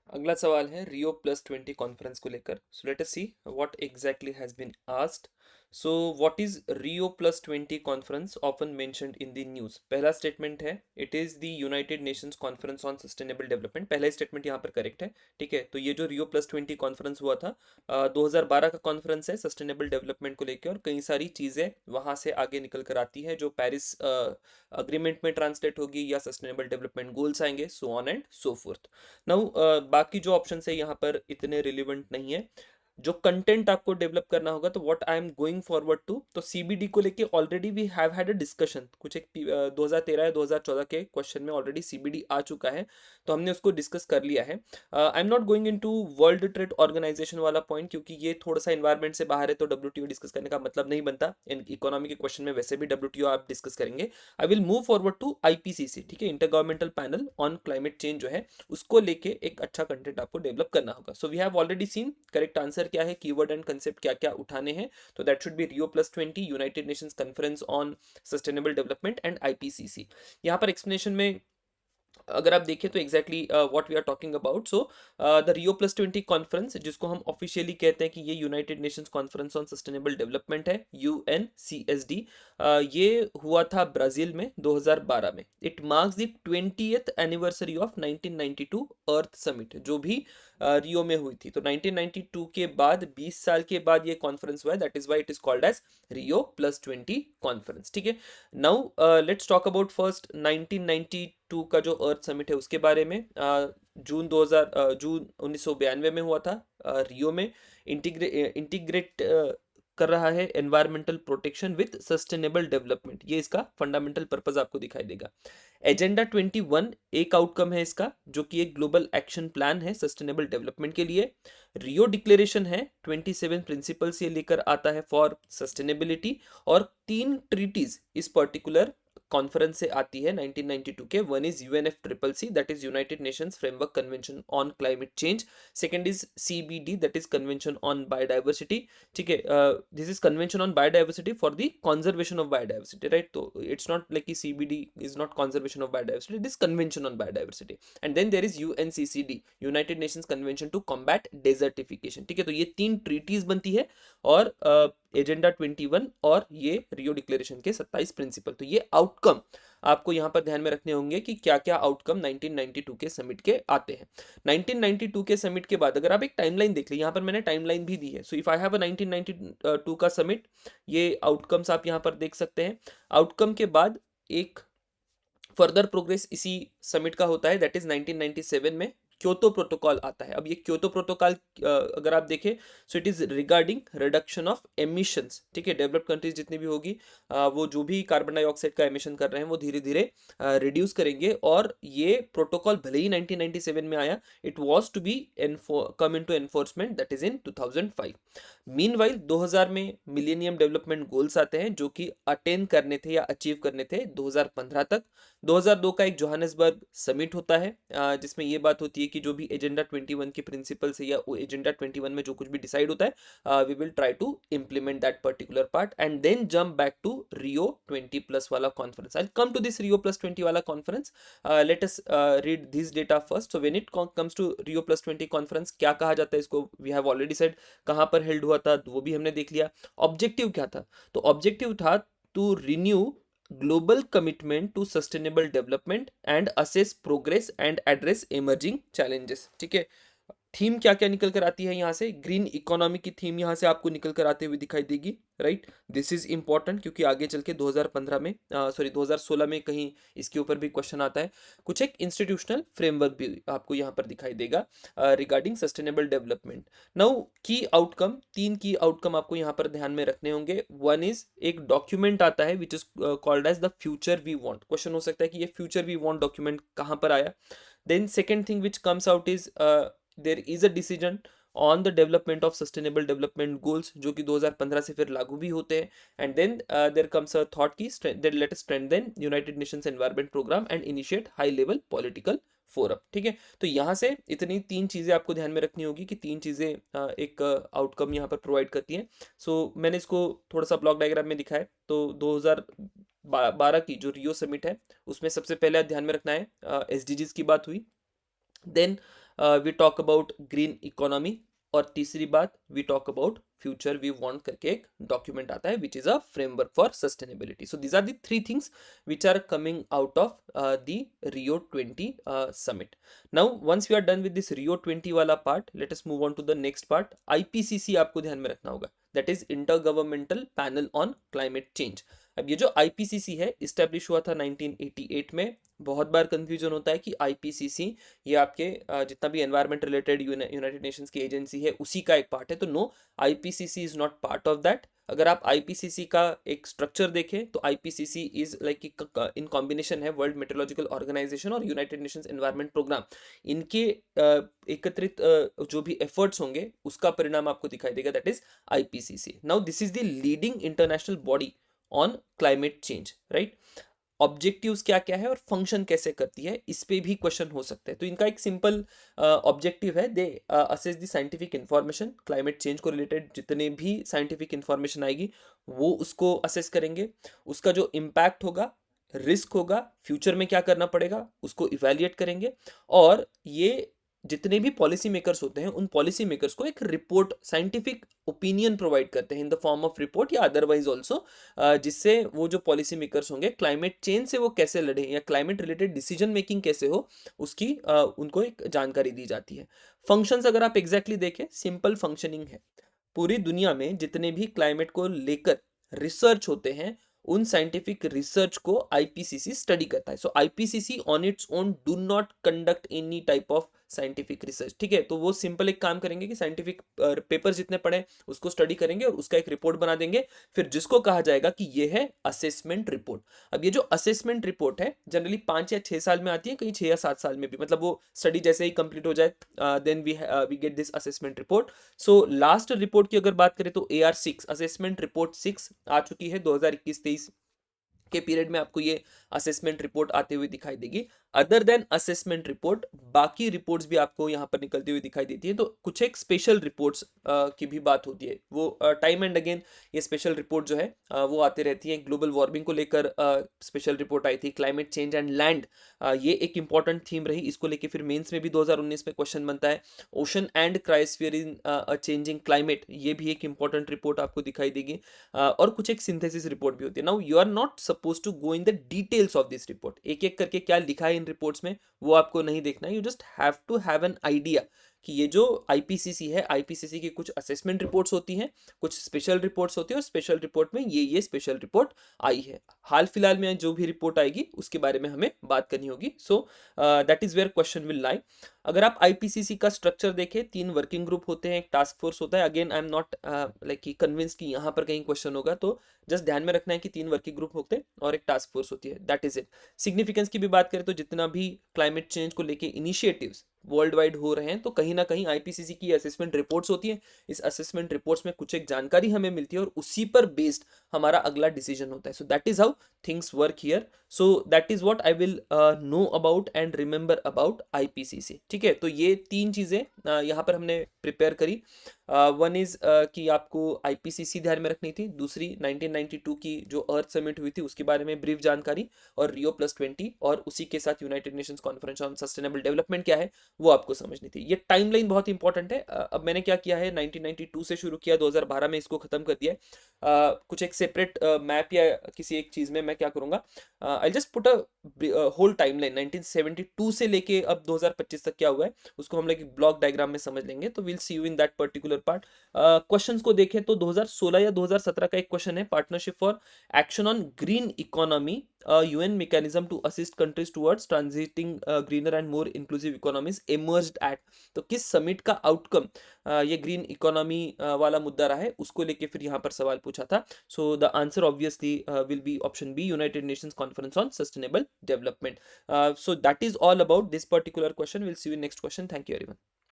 अगला सवाल है रियो +20 कॉन्फ्रेंस को लेकर। So let us see what exactly has been asked. So what is Rio +20 conference often mentioned in the news. पहला statement है it is the United Nations conference on sustainable development. पहला statement यहाँ पर correct है। ठीक है, तो ये जो रियो +20 कॉन्फ्रेंस हुआ था 2012 का कॉन्फ्रेंस है सस्टेनेबल डेवलपमेंट को लेकर, और कई सारी चीज़ें वहाँ से आगे निकल कर आती है जो पेरिस अग्रीमेंट में ट्रांसलेट होगी या सस्टेनेबल डेवलपमेंट गोल्स आएंगे, so on and so fourth. Now बाकी जो ऑप्शन है यहाँ पर इतने रिलेवेंट नहीं है। जो कंटेंट आपको डेवलप करना होगा, तो what I am going forward to, तो सीबीडी को लेके already we have had a discussion. कुछ एक 2013 या 2014 के क्वेश्चन में ऑलरेडी सीबीडी आ चुका है, तो हमने उसको डिस्कस कर लिया है। I am not going into World Trade Organization वाला पॉइंट, क्योंकि ये थोड़ा सा इन्वायरमेंट से बाहर है, तो डब्ल्यूटीओ डिस्कस करने का मतलब नहीं बनता। इन इकोनॉमी के क्वेश्चन में वैसे भी डब्ल्यूटीओ आप डिस्कस करेंगे। I will move forward to IPCC, ठीक है, intergovernmental panel on climate change जो है उसको लेके एक अच्छा कंटेंट आपको डेवलप करना होगा। So we have already seen correct answer क्या है, कीवर्ड एंड कंसेप्ट क्या क्या उठाने हैं। तो that should be Rio +20 United Nations conference on sustainable development and IPCC. यहाँ पर एक्सप्लेनेशन में अगर आप देखें तो exactly what we are talking about. So the Rio +20 conference, जिसको हम ऑफिशियली कहते हैं कि ये United Nations conference on sustainable development है, यूएनसीएसडी, ये हुआ था ब्राजील में 2012 में। It marks the 20th anniversary of 1992 earth summit, जो भी रियो में हुई थी। तो 1992 के बाद 20 साल के बाद ये कॉन्फ्रेंस हुआ है, that is why it is called as Rio +20 conference. ठीक है, now let's talk about first 1992 का जो अर्थ समिट है उसके बारे में। जून 1992 में हुआ था रियो में। इंटीग्रेट कर रहा है environmental protection with sustainable development, ये इसका फंडामेंटल पर्पस आपको दिखाई देगा। एजेंडा 21 एक आउटकम है इसका, जो कि एक ग्लोबल एक्शन प्लान है सस्टेनेबल डेवलपमेंट के लिए। रियो डिक्लेरेशन है, 27 प्रिंसिपल्स ये लेकर आता है फॉर सस्टेनेबिलिटी, और 3 ट्रीटीज इस पर्टिकुलर कॉन्फ्रेंस से आती है 1992 के। One is UNFCCC, that is United Nations framework convention on climate change. Second is CBD, that is convention on biodiversity. ठीक है, this is convention on biodiversity for the conservation of biodiversity, right. तो it's not like कि CBD is not conservation of biodiversity, it is convention on biodiversity. And then there is UNCCD, United Nations convention to combat desertification. ठीक है, तो ये 3 treaties बनती है, और agenda 21 और ये रियो डिक्लेरेशन के 27 प्रिंसिपल। तो ये आउटकम आपको यहाँ पर ध्यान में रखने होंगे कि क्या क्या आउटकम 1992 के समिट के आते हैं। 1992 के समिट के बाद अगर आप एक टाइमलाइन देख ले, यहाँ पर मैंने टाइमलाइन भी दी है। So if I have a 1992 का समिट, ये आउटकम्स आप यहाँ पर देख सकते हैं। आउटकम के बाद एक फर्दर प्रोग्रेस इसी समिट का होता है, दैट इज 1997 में क्योतो प्रोटोकॉल आता है। अब ये क्योतो प्रोटोकॉल अगर आप देखें, so it is regarding reduction of emissions. ठीक है, डेवलप्ड कंट्रीज जितनी भी होगी वो जो भी कार्बन डाइऑक्साइड का एमिशन कर रहे हैं वो धीरे धीरे रिड्यूस करेंगे। और ये प्रोटोकॉल भले ही 1997 में आया, it was to be come into enforcement that is in 2005। Meanwhile 2000 में मिलेनियम डेवलपमेंट गोल्स आते हैं, जो कि अटेन करने थे या अचीव करने थे 2015 तक। 2002 का एक जोहानिसबर्ग समिट होता है, जिसमें ये बात होती है कि जो भी एजेंडा 21 के प्रिंसिपल्स है या एजेंडा 21 में जो कुछ भी डिसाइड होता है, we will try to implement that particular part and then jump back to Rio 20+ वाला conference. I come to this Rio +20 वाला conference. Let us read this data first. So when it comes to Rio +20 conference, क्या कहा जाता है इसको, we have already said. कहाँ पर held हुआ था वो भी हमने देख लिया। ऑब्जेक्टिव क्या था, तो ऑब्जेक्टिव था to renew global commitment to sustainable development and assess progress and address emerging challenges। ठीक है, थीम क्या क्या निकल कर आती है यहाँ से, ग्रीन इकोनॉमी की थीम यहाँ से आपको निकल कर आते हुए दिखाई देगी, राइट। दिस इज इंपॉर्टेंट क्योंकि आगे चल के 2015 में 2016 में कहीं इसके ऊपर भी क्वेश्चन आता है। कुछ एक इंस्टीट्यूशनल फ्रेमवर्क भी आपको यहाँ पर दिखाई देगा रिगार्डिंग सस्टेनेबल डेवलपमेंट। नाउ की आउटकम, 3 की आउटकम आपको यहाँ पर ध्यान में रखने होंगे। वन इज एक डॉक्यूमेंट आता है which is called as the future we want. Question हो सकता है कि ये फ्यूचर वी वांट डॉक्यूमेंट कहाँ पर आया। Then second thing which comes out is there is a decision on the development of sustainable development goals, जो कि 2015 से फिर लागू भी होते हैं। And then there comes a thought की let us strengthen United Nations environment programme and initiate high level political forum. ठीक है, तो यहाँ से इतनी 3 चीज़ें आपको ध्यान में रखनी होगी कि 3 चीज़ें एक आउटकम यहाँ पर प्रोवाइड करती हैं। सो मैंने इसको थोड़ा सा ब्लॉक डायग्राम में दिखाया। तो 2012 की जो रियो समिट है उसमें सबसे पहले ध्यान में रखना है SDGs की बात हुई। Then we talk about green economy, और तीसरी बात we talk about future we want करके एक डॉक्यूमेंट आता है which is a framework for sustainability. So these are the three things which are coming out of the Rio 20 summit. Now once we are done with this Rio 20 वाला part, let us move on to the next part. IPCC आपको ध्यान में रखना होगा, that is Intergovernmental Panel on Climate Change. अब ये जो IPCC है इस्टेब्लिश हुआ था 1988 में. बहुत बार कंफ्यूजन होता है कि IPCC ये आपके जितना भी एनवायरमेंट रिलेटेड यूनाइटेड नेशंस की एजेंसी है उसी का एक पार्ट है. तो no, IPCC is not part of that. अगर आप IPCC का एक स्ट्रक्चर देखें तो IPCC is like in combination है वर्ल्ड मेट्रोलॉजिकल ऑर्गेनाइजेशन और यूनाइटेड नेशंस एनवायरनमेंट प्रोग्राम. इनके एकत्रित जो भी एफर्ट्स होंगे उसका परिणाम आपको दिखाई देगा, that is IPCC. Now this is the leading international body on climate change, right. Objectives क्या क्या है और फंक्शन कैसे करती है, इस पे भी क्वेश्चन हो सकते हैं. तो इनका एक सिंपल ऑब्जेक्टिव है, they assess the scientific information. Climate change को रिलेटेड जितने भी साइंटिफिक इंफॉर्मेशन आएगी वो उसको असेस करेंगे. उसका जो इम्पैक्ट होगा, रिस्क होगा, फ्यूचर में क्या करना पड़ेगा उसको इवेल्युएट करेंगे. और ये जितने भी पॉलिसी मेकर्स होते हैं उन पॉलिसी मेकर्स को एक रिपोर्ट, साइंटिफिक ओपिनियन प्रोवाइड करते हैं in the form of report या अदरवाइज ऑल्सो, जिससे वो जो पॉलिसी मेकर्स होंगे क्लाइमेट चेंज से वो कैसे लड़े या क्लाइमेट रिलेटेड डिसीजन मेकिंग कैसे हो उसकी उनको एक जानकारी दी जाती है. फंक्शंस अगर आप एग्जैक्टली देखें, सिंपल फंक्शनिंग है. पूरी दुनिया में जितने भी क्लाइमेट को लेकर रिसर्च होते हैं उन साइंटिफिक रिसर्च को IPCC स्टडी करता है. सो IPCC on its own do not conduct any type of scientific research. ठीक है, तो वो सिंपल एक काम करेंगे कि साइंटिफिक पेपर जितने पढ़े उसको स्टडी करेंगे और उसका एक रिपोर्ट बना देंगे, फिर जिसको कहा जाएगा कि ये है असेसमेंट रिपोर्ट. अब ये जो असेसमेंट रिपोर्ट है जनरली 5 या 6 साल में आती है, कहीं 6 या 7 साल में भी, मतलब वो स्टडी जैसे ही कंप्लीट हो जाए then we get this assessment report. So last report की अगर बात करें तो AR6 असेसमेंट रिपोर्ट 6 आ चुकी है 2021-23 के पीरियड में. आपको ये असेसमेंट रिपोर्ट आते हुए दिखाई देगी. अदर देन असेसमेंट रिपोर्ट बाकी रिपोर्ट्स भी आपको यहाँ पर निकलती हुई दिखाई देती है. तो कुछ एक स्पेशल रिपोर्ट्स की भी बात होती है, वो टाइम एंड अगेन ये स्पेशल रिपोर्ट जो है वो आती रहती है. ग्लोबल वार्मिंग को लेकर स्पेशल रिपोर्ट आई थी. क्लाइमेट चेंज एंड लैंड, ये एक इंपॉर्टेंट थीम रही, इसको लेके फिर मेंस में भी 2019 में क्वेश्चन बनता है. Ocean and cryosphere in a changing climate, ये भी एक इंपॉर्टेंट रिपोर्ट आपको दिखाई देगी. और कुछ एक सिंथेसिस रिपोर्ट भी होती है. Now you are not suppose to go in the details of this report, एक एक करके क्या लिखा है इन रिपोर्ट्स में वो आपको नहीं देखना है. You just have to have an idea कि ये जो IPCC है, IPCC की कुछ असेसमेंट रिपोर्ट्स होती हैं, कुछ स्पेशल रिपोर्ट्स होती है, और स्पेशल रिपोर्ट में ये स्पेशल रिपोर्ट आई है. हाल फिलहाल में जो भी रिपोर्ट आएगी उसके बारे में हमें बात करनी होगी. So that is where question will lie. अगर आप IPCC का स्ट्रक्चर देखें, 3 वर्किंग ग्रुप होते हैं, एक टास्क फोर्स होता है. Again I am not like convinced कि यहाँ पर कहीं क्वेश्चन होगा, तो जस्ट ध्यान में रखना है कि 3 वर्किंग ग्रुप होते हैं और एक टास्क फोर्स होती है, दैट इज इट. सिग्निफिकेंस की भी बात करें तो जितना भी क्लाइमेट चेंज को लेके इनिशिएटिव्स वर्ल्ड वाइड हो रहे हैं तो कहीं ना कहीं IPCC की असेसमेंट रिपोर्ट्स होती है. इस असेसमेंट रिपोर्ट्स में कुछ एक जानकारी हमें मिलती है और उसी पर बेस्ड हमारा अगला डिसीजन होता है. सो that is how things work here. So that is what I will know about and remember about IPCC. ठीक है, तो ये 3 चीजें यहाँ पर हमने प्रिपेयर करी. वन इज कि आपको IPCC ध्यान में रखनी थी. दूसरी 1992 की जो अर्थ समिट हुई थी उसके बारे में ब्रीफ जानकारी, और Rio+20, और उसी के साथ United Nations conference on sustainable development क्या है वो आपको समझनी थी. ये टाइमलाइन बहुत इंपॉर्टेंट है. अब मैंने क्या किया है, 1992 से शुरू किया, 2012 में इसको खत्म कर दिया है. कुछ एक सेपरेट मैप या किसी एक चीज में मैं क्या करूंगा, I just put a whole timeline 1972 से लेके अब 2025 तक क्या हुआ है उसको हम लोग एक ब्लॉक डायग्राम में समझ लेंगे. तो will see you in that particular part. Questions को देखें तो 2016 या 2017 का एक क्वेश्चन है, partnership for action on green economy, UN mechanism to assist countries towards transiting greener and more inclusive economies emerged at. तो किस समिट का आउटकम ये ग्रीन इकोनॉमी वाला मुद्दा रहा है उसको लेके फिर यहाँ पर सवाल पूछा था. So the answer obviously will be option B, United Nations conference on sustainable development. So that is all about this particular question. Will see you next question. Thank you everyone.